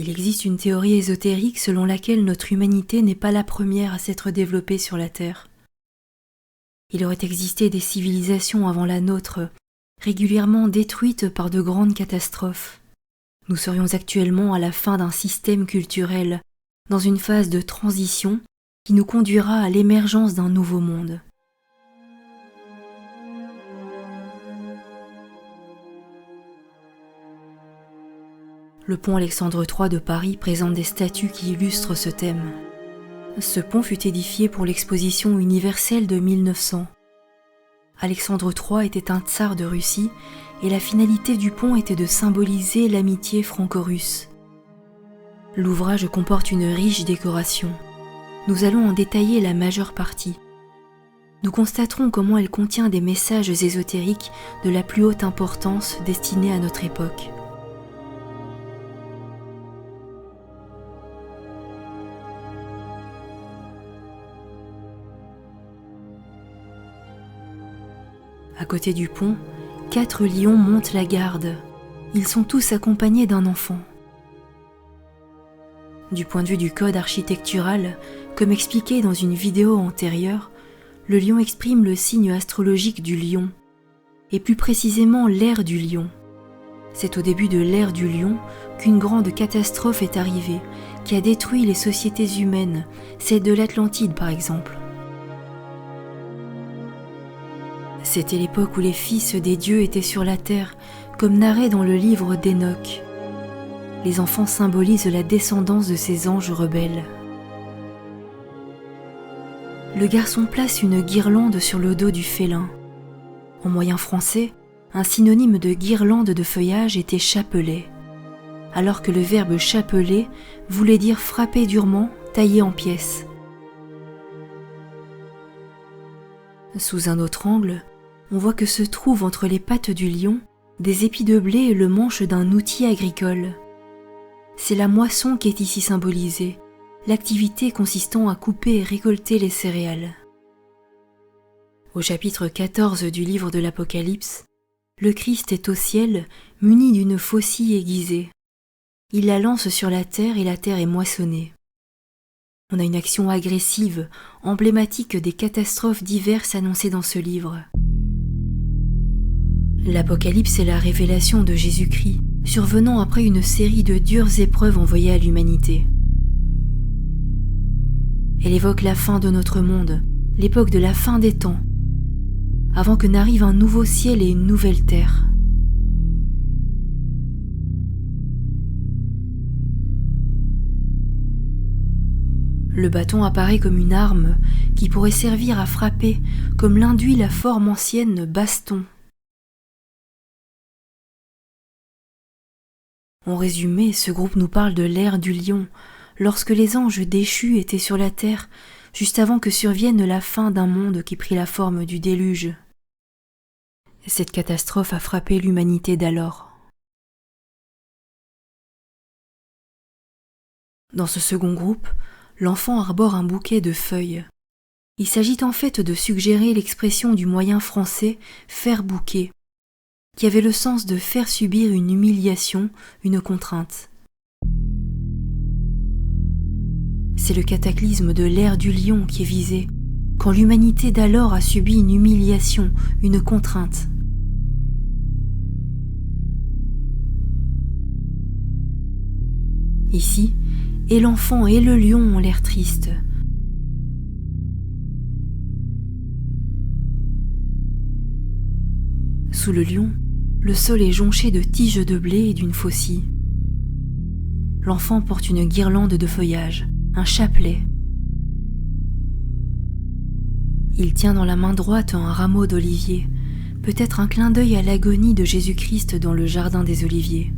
Il existe une théorie ésotérique selon laquelle notre humanité n'est pas la première à s'être développée sur la Terre. Il aurait existé des civilisations avant la nôtre, régulièrement détruites par de grandes catastrophes. Nous serions actuellement à la fin d'un système culturel, dans une phase de transition qui nous conduira à l'émergence d'un nouveau monde. Le pont Alexandre III de Paris présente des statues qui illustrent ce thème. Ce pont fut édifié pour l'exposition universelle de 1900. Alexandre III était un tsar de Russie et la finalité du pont était de symboliser l'amitié franco-russe. L'ouvrage comporte une riche décoration. Nous allons en détailler la majeure partie. Nous constaterons comment elle contient des messages ésotériques de la plus haute importance destinés à notre époque. À côté du pont, 4 lions montent la garde. Ils sont tous accompagnés d'un enfant. Du point de vue du code architectural, comme expliqué dans une vidéo antérieure, le lion exprime le signe astrologique du lion, et plus précisément l'ère du lion. C'est au début de l'ère du lion qu'une grande catastrophe est arrivée, qui a détruit les sociétés humaines, celle de l'Atlantide par exemple. C'était l'époque où les fils des dieux étaient sur la terre, comme narré dans le livre d'Enoch. Les enfants symbolisent la descendance de ces anges rebelles. Le garçon place une guirlande sur le dos du félin. En moyen français, un synonyme de guirlande de feuillage était chapelet, alors que le verbe chapeler voulait dire frapper durement, tailler en pièces. Sous un autre angle, on voit que se trouvent entre les pattes du lion des épis de blé et le manche d'un outil agricole. C'est la moisson qui est ici symbolisée, l'activité consistant à couper et récolter les céréales. Au chapitre 14 du livre de l'Apocalypse, le Christ est au ciel, muni d'une faucille aiguisée. Il la lance sur la terre et la terre est moissonnée. On a une action agressive, emblématique des catastrophes diverses annoncées dans ce livre. L'Apocalypse est la révélation de Jésus-Christ, survenant après une série de dures épreuves envoyées à l'humanité. Elle évoque la fin de notre monde, l'époque de la fin des temps, avant que n'arrive un nouveau ciel et une nouvelle terre. Le bâton apparaît comme une arme qui pourrait servir à frapper, comme l'induit la forme ancienne baston. En résumé, ce groupe nous parle de l'ère du lion, lorsque les anges déchus étaient sur la terre, juste avant que survienne la fin d'un monde qui prit la forme du déluge. Cette catastrophe a frappé l'humanité d'alors. Dans ce second groupe, l'enfant arbore un bouquet de feuilles. Il s'agit en fait de suggérer l'expression du moyen français « faire bouquet », qui avait le sens de faire subir une humiliation, une contrainte. C'est le cataclysme de l'ère du lion qui est visé, quand l'humanité d'alors a subi une humiliation, une contrainte. Ici, et l'enfant et le lion ont l'air tristes. Sous le lion, le sol est jonché de tiges de blé et d'une faucille. L'enfant porte une guirlande de feuillage, un chapelet. Il tient dans la main droite un rameau d'olivier, peut-être un clin d'œil à l'agonie de Jésus-Christ dans le jardin des Oliviers.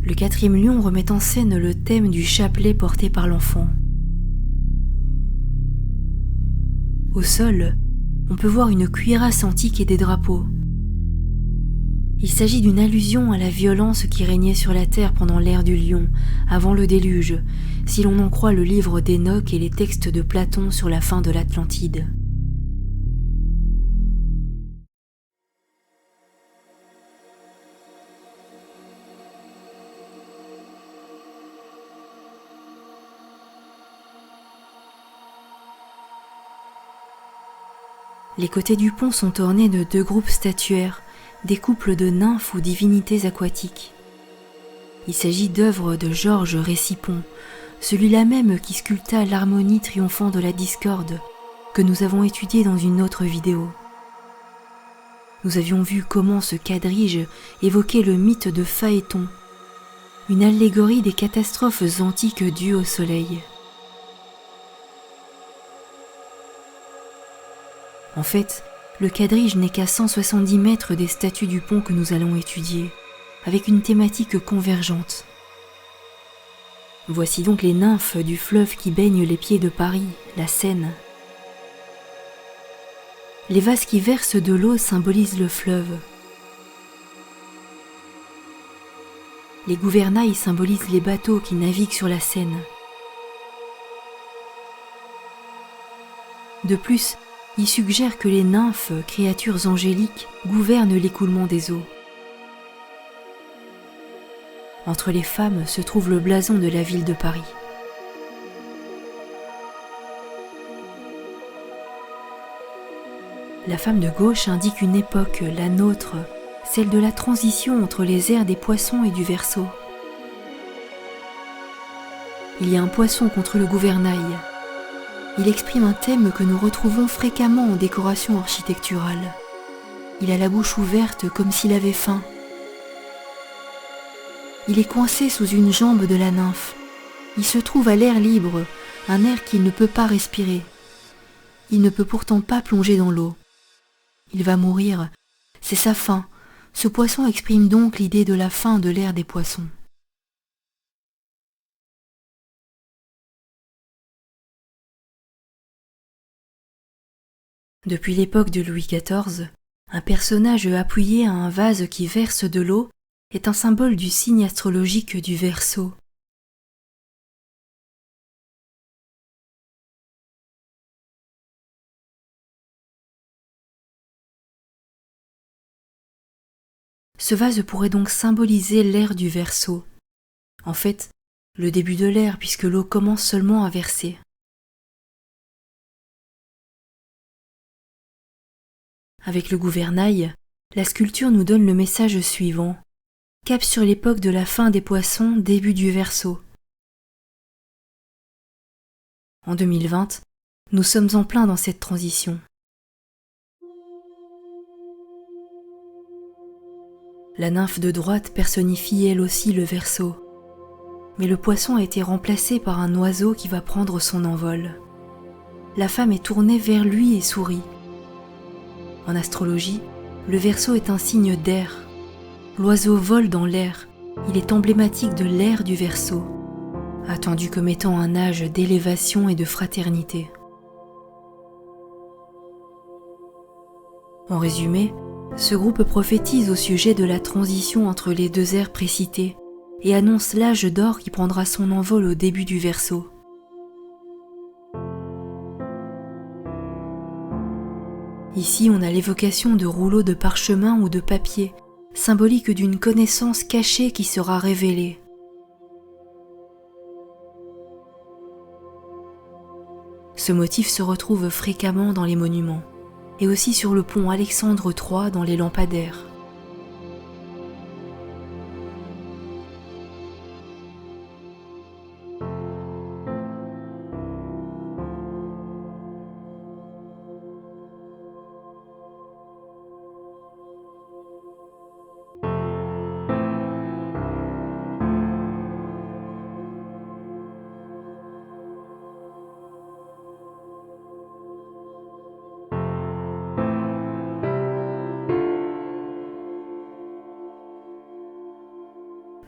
Le 4e lion remet en scène le thème du chapelet porté par l'enfant. Au sol, on peut voir une cuirasse antique et des drapeaux. Il s'agit d'une allusion à la violence qui régnait sur la terre pendant l'ère du lion, avant le déluge, si l'on en croit le livre d'Enoch et les textes de Platon sur la fin de l'Atlantide. Les côtés du pont sont ornés de 2 groupes statuaires, des couples de nymphes ou divinités aquatiques. Il s'agit d'œuvres de Georges Récipon, celui-là même qui sculpta l'harmonie triomphant de la discorde, que nous avons étudié dans une autre vidéo. Nous avions vu comment ce quadrige évoquait le mythe de Phaéton, une allégorie des catastrophes antiques dues au soleil. En fait, le quadrige n'est qu'à 170 mètres des statues du pont que nous allons étudier, avec une thématique convergente. Voici donc les nymphes du fleuve qui baigne les pieds de Paris, la Seine. Les vases qui versent de l'eau symbolisent le fleuve. Les gouvernails symbolisent les bateaux qui naviguent sur la Seine. De plus, il suggère que les nymphes, créatures angéliques, gouvernent l'écoulement des eaux. Entre les femmes se trouve le blason de la ville de Paris. La femme de gauche indique une époque, la nôtre, celle de la transition entre les ères des poissons et du Verseau. Il y a un poisson contre le gouvernail. Il exprime un thème que nous retrouvons fréquemment en décoration architecturale. Il a la bouche ouverte comme s'il avait faim. Il est coincé sous une jambe de la nymphe. Il se trouve à l'air libre, un air qu'il ne peut pas respirer. Il ne peut pourtant pas plonger dans l'eau. Il va mourir, c'est sa fin. Ce poisson exprime donc l'idée de la fin de l'ère des poissons. Depuis l'époque de Louis XIV, un personnage appuyé à un vase qui verse de l'eau est un symbole du signe astrologique du Verseau. Ce vase pourrait donc symboliser l'ère du Verseau. En fait, le début de l'ère puisque l'eau commence seulement à verser. Avec le gouvernail, la sculpture nous donne le message suivant. Cap sur l'époque de la fin des poissons, début du Verseau. En 2020, nous sommes en plein dans cette transition. La nymphe de droite personnifie elle aussi le Verseau. Mais le poisson a été remplacé par un oiseau qui va prendre son envol. La femme est tournée vers lui et sourit. En astrologie, le Verseau est un signe d'air. L'oiseau vole dans l'air, il est emblématique de l'ère du Verseau, attendu comme étant un âge d'élévation et de fraternité. En résumé, ce groupe prophétise au sujet de la transition entre les 2 ères précitées et annonce l'âge d'or qui prendra son envol au début du Verseau. Ici, on a l'évocation de rouleaux de parchemin ou de papier, symbolique d'une connaissance cachée qui sera révélée. Ce motif se retrouve fréquemment dans les monuments, et aussi sur le pont Alexandre III dans les lampadaires.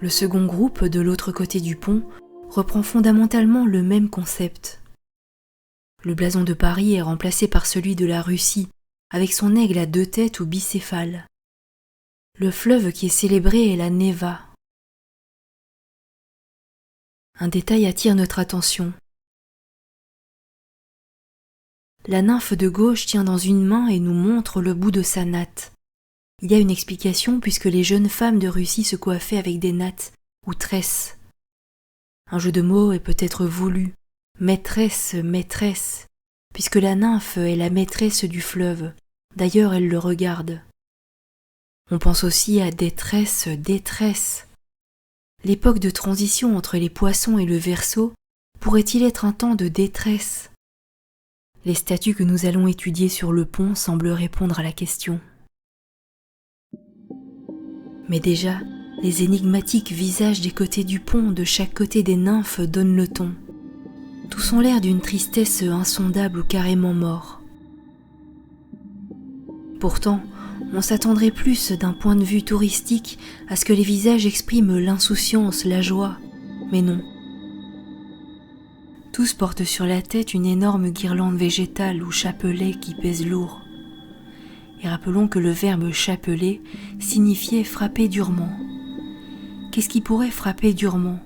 Le second groupe, de l'autre côté du pont, reprend fondamentalement le même concept. Le blason de Paris est remplacé par celui de la Russie, avec son aigle à 2 têtes ou bicéphale. Le fleuve qui est célébré est la Neva. Un détail attire notre attention. La nymphe de gauche tient dans une main et nous montre le bout de sa natte. Il y a une explication puisque les jeunes femmes de Russie se coiffaient avec des nattes ou tresses. Un jeu de mots est peut-être voulu. Maîtresse, maîtresse, puisque la nymphe est la maîtresse du fleuve, D'ailleurs, elle le regarde. On pense aussi à détresse, détresse. L'époque de transition entre les poissons et le Verseau pourrait-il être un temps de détresse? Les statues que nous allons étudier sur le pont semblent répondre à la question. Mais déjà, les énigmatiques visages des côtés du pont de chaque côté des nymphes donnent le ton. Tous ont l'air d'une tristesse insondable ou carrément mort. Pourtant, on s'attendrait plus d'un point de vue touristique à ce que les visages expriment l'insouciance, la joie, mais non. Tous portent sur la tête une énorme guirlande végétale ou chapelet qui pèse lourd. Et rappelons que le verbe chapeler signifiait frapper durement. Qu'est-ce qui pourrait frapper durement?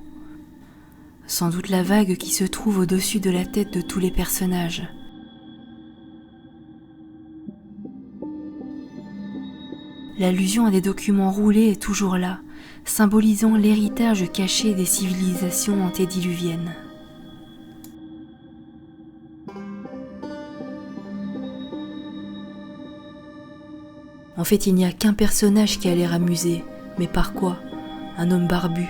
Sans doute la vague qui se trouve au-dessus de la tête de tous les personnages. L'allusion à des documents roulés est toujours là, symbolisant l'héritage caché des civilisations antédiluviennes. En fait, il n'y a qu'un personnage qui a l'air amusé, mais par quoi? Un homme barbu.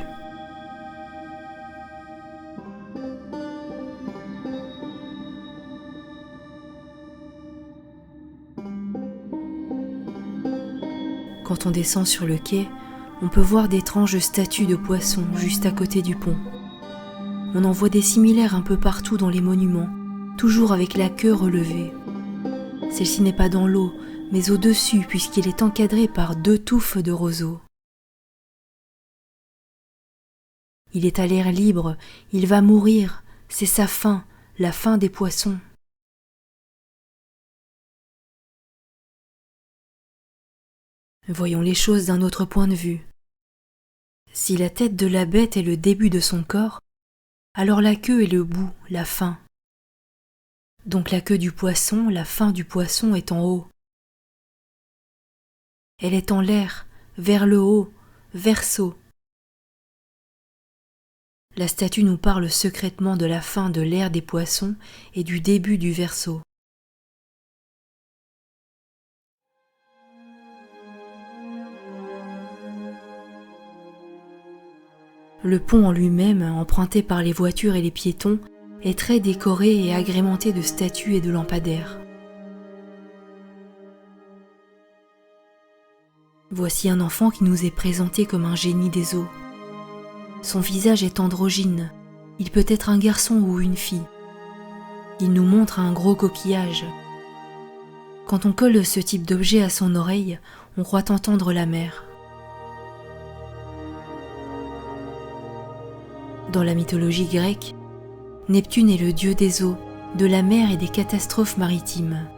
Quand on descend sur le quai, on peut voir d'étranges statues de poissons juste à côté du pont. On en voit des similaires un peu partout dans les monuments, toujours avec la queue relevée. Celle-ci n'est pas dans l'eau, mais au-dessus puisqu'il est encadré par 2 touffes de roseaux. Il est à l'air libre, il va mourir, c'est sa fin, la fin des poissons. Voyons les choses d'un autre point de vue. Si la tête de la bête est le début de son corps, alors la queue est le bout, la fin. Donc la queue du poisson, la fin du poisson est en haut. Elle est en l'air, vers le haut, Verseau. La statue nous parle secrètement de la fin de l'ère des poissons et du début du Verseau. Le pont en lui-même, emprunté par les voitures et les piétons, est très décoré et agrémenté de statues et de lampadaires. Voici un enfant qui nous est présenté comme un génie des eaux. Son visage est androgyne, il peut être un garçon ou une fille. Il nous montre un gros coquillage. Quand on colle ce type d'objet à son oreille, on croit entendre la mer. Dans la mythologie grecque, Neptune est le dieu des eaux, de la mer et des catastrophes maritimes.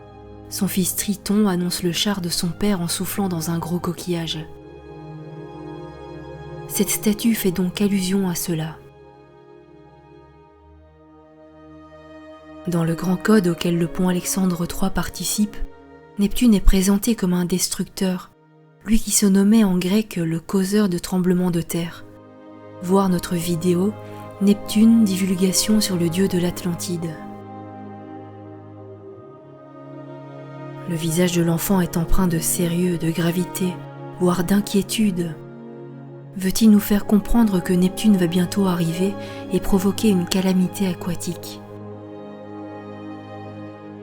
Son fils Triton annonce le char de son père en soufflant dans un gros coquillage. Cette statue fait donc allusion à cela. Dans le grand code auquel le pont Alexandre III participe, Neptune est présenté comme un destructeur, lui qui se nommait en grec le causeur de tremblements de terre. Voir notre vidéo Neptune, divulgation sur le dieu de l'Atlantide. Le visage de l'enfant est empreint de sérieux, de gravité, voire d'inquiétude. Veut-il nous faire comprendre que Neptune va bientôt arriver et provoquer une calamité aquatique?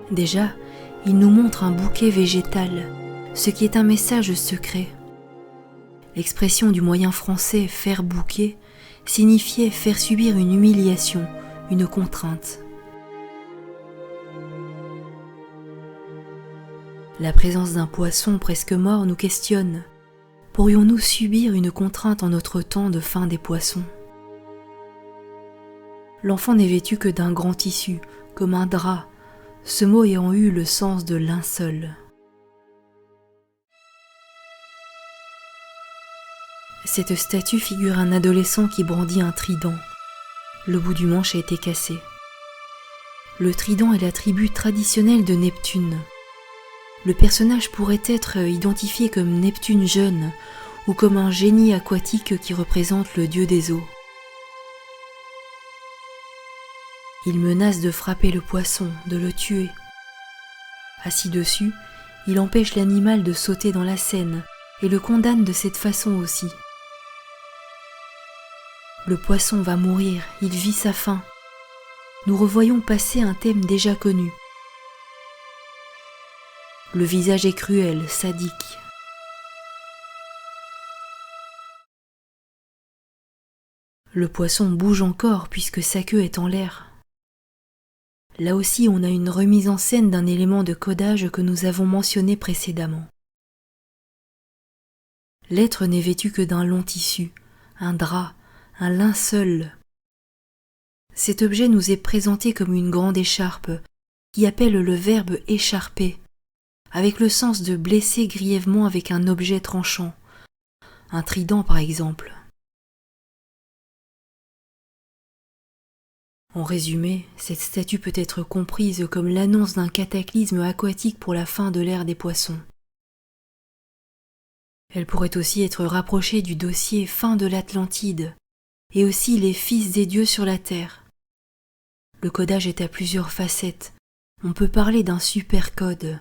Déjà, il nous montre un bouquet végétal, ce qui est un message secret. L'expression du moyen français « faire bouquet » signifiait faire subir une humiliation, une contrainte. La présence d'un poisson presque mort nous questionne. Pourrions-nous subir une contrainte en notre temps de fin des poissons? L'enfant n'est vêtu que d'un grand tissu, comme un drap, ce mot ayant eu le sens de linceul. Cette statue figure un adolescent qui brandit un trident. Le bout du manche a été cassé. Le trident est l'attribut traditionnel de Neptune. Le personnage pourrait être identifié comme Neptune jeune ou comme un génie aquatique qui représente le dieu des eaux. Il menace de frapper le poisson, de le tuer. Assis dessus, il empêche l'animal de sauter dans la Seine et le condamne de cette façon aussi. Le poisson va mourir, il vit sa fin. Nous revoyons passer un thème déjà connu. Le visage est cruel, sadique. Le poisson bouge encore puisque sa queue est en l'air. Là aussi, on a une remise en scène d'un élément de codage que nous avons mentionné précédemment. L'être n'est vêtu que d'un long tissu, un drap, un linceul. Cet objet nous est présenté comme une grande écharpe qui appelle le verbe écharper, avec le sens de blesser grièvement avec un objet tranchant, un trident par exemple. En résumé, cette statue peut être comprise comme l'annonce d'un cataclysme aquatique pour la fin de l'ère des poissons. Elle pourrait aussi être rapprochée du dossier fin de l'Atlantide, et aussi les fils des dieux sur la terre. Le codage est à plusieurs facettes. On peut parler d'un supercode.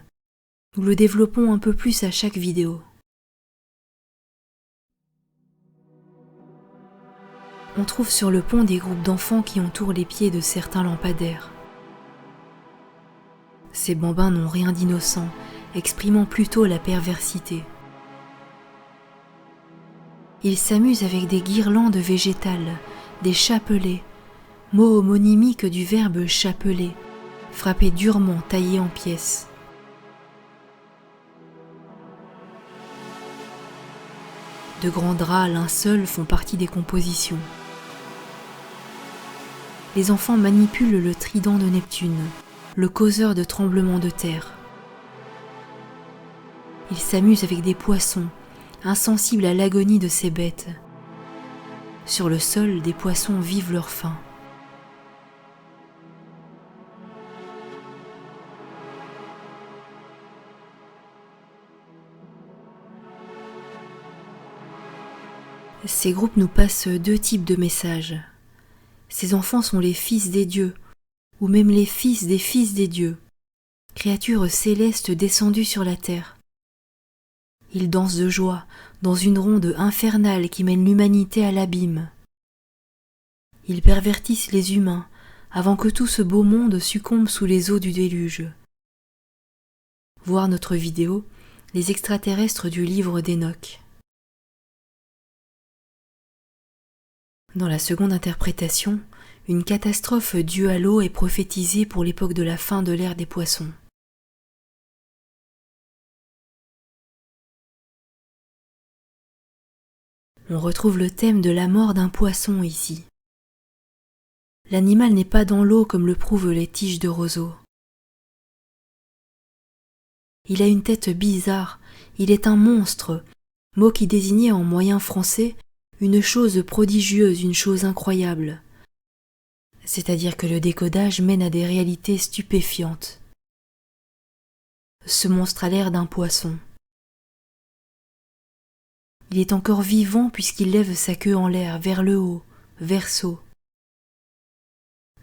Nous le développons un peu plus à chaque vidéo. On trouve sur le pont des groupes d'enfants qui entourent les pieds de certains lampadaires. Ces bambins n'ont rien d'innocent, exprimant plutôt la perversité. Ils s'amusent avec des guirlandes végétales, des chapelets, mot homonymique du verbe chapeler, frappé durement, taillé en pièces. De grands draps, linceuls font partie des compositions. Les enfants manipulent le trident de Neptune, le causeur de tremblements de terre. Ils s'amusent avec des poissons, insensibles à l'agonie de ces bêtes. Sur le sol, des poissons vivent leur faim. Ces groupes nous passent deux types de messages. Ces enfants sont les fils des dieux, ou même les fils des dieux, créatures célestes descendues sur la terre. Ils dansent de joie dans une ronde infernale qui mène l'humanité à l'abîme. Ils pervertissent les humains avant que tout ce beau monde succombe sous les eaux du déluge. Voir notre vidéo « Les extraterrestres du livre d'Enoch ». Dans la seconde interprétation, une catastrophe due à l'eau est prophétisée pour l'époque de la fin de l'ère des poissons. On retrouve le thème de la mort d'un poisson ici. L'animal n'est pas dans l'eau comme le prouvent les tiges de roseau. Il a une tête bizarre, il est un monstre, mot qui désignait en moyen français une chose prodigieuse, une chose incroyable. C'est-à-dire que le décodage mène à des réalités stupéfiantes. Ce monstre a l'air d'un poisson. Il est encore vivant puisqu'il lève sa queue en l'air, vers le haut, verso.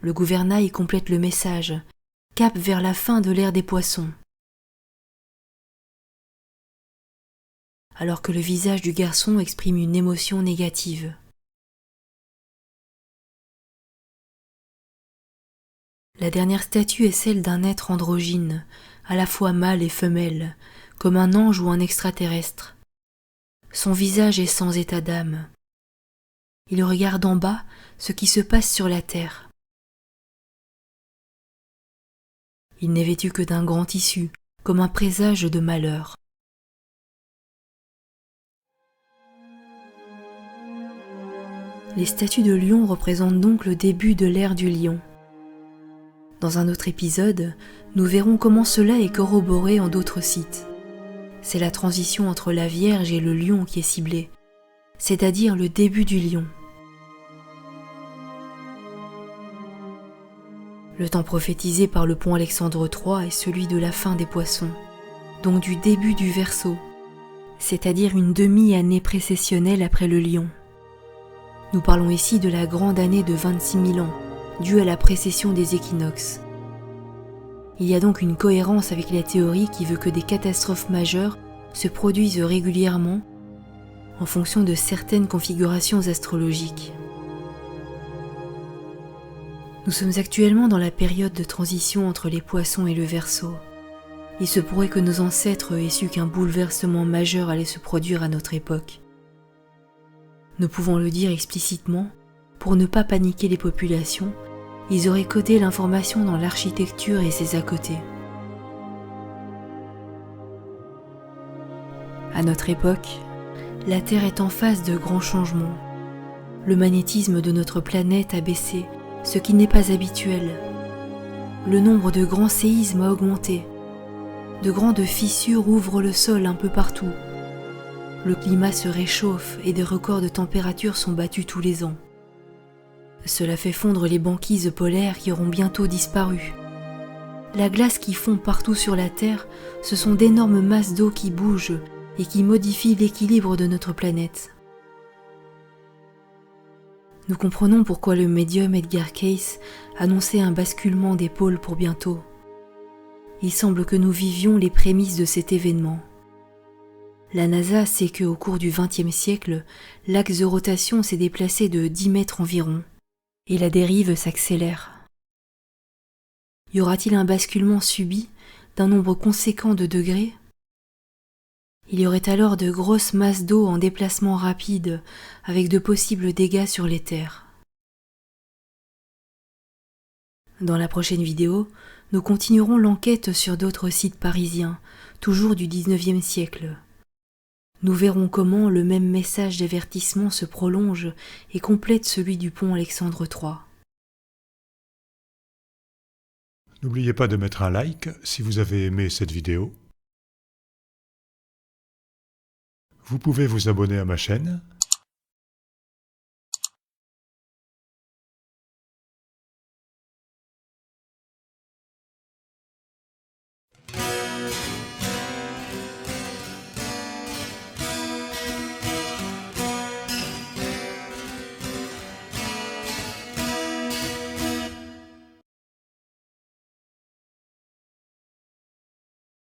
Le gouvernail complète le message, cap vers la fin de l'ère des poissons. Alors que le visage du garçon exprime une émotion négative. La dernière statue est celle d'un être androgyne, à la fois mâle et femelle, comme un ange ou un extraterrestre. Son visage est sans état d'âme. Il regarde en bas ce qui se passe sur la terre. Il n'est vêtu que d'un grand tissu, comme un présage de malheur. Les statues de lion représentent donc le début de l'ère du lion. Dans un autre épisode, nous verrons comment cela est corroboré en d'autres sites. C'est la transition entre la Vierge et le lion qui est ciblée, c'est-à-dire le début du lion. Le temps prophétisé par le pont Alexandre III est celui de la fin des poissons, donc du début du Verseau, c'est-à-dire une demi-année précessionnelle après le lion. Nous parlons ici de la grande année de 26 000 ans, due à la précession des équinoxes. Il y a donc une cohérence avec la théorie qui veut que des catastrophes majeures se produisent régulièrement en fonction de certaines configurations astrologiques. Nous sommes actuellement dans la période de transition entre les Poissons et le Verseau. Il se pourrait que nos ancêtres aient su qu'un bouleversement majeur allait se produire à notre époque. Nous pouvons le dire explicitement, pour ne pas paniquer les populations, ils auraient codé l'information dans l'architecture et ses à côté. À notre époque, la Terre est en phase de grands changements. Le magnétisme de notre planète a baissé, ce qui n'est pas habituel. Le nombre de grands séismes a augmenté. De grandes fissures ouvrent le sol un peu partout. Le climat se réchauffe et des records de température sont battus tous les ans. Cela fait fondre les banquises polaires qui auront bientôt disparu. La glace qui fond partout sur la Terre, ce sont d'énormes masses d'eau qui bougent et qui modifient l'équilibre de notre planète. Nous comprenons pourquoi le médium Edgar Cayce annonçait un basculement des pôles pour bientôt. Il semble que nous vivions les prémices de cet événement. La NASA sait qu'au cours du XXe siècle, l'axe de rotation s'est déplacé de 10 mètres environ, et la dérive s'accélère. Y aura-t-il un basculement subi d'un nombre conséquent de degrés ? Il y aurait alors de grosses masses d'eau en déplacement rapide, avec de possibles dégâts sur les terres. Dans la prochaine vidéo, nous continuerons l'enquête sur d'autres sites parisiens, toujours du XIXe siècle. Nous verrons comment le même message d'avertissement se prolonge et complète celui du pont Alexandre III. N'oubliez pas de mettre un like si vous avez aimé cette vidéo. Vous pouvez vous abonner à ma chaîne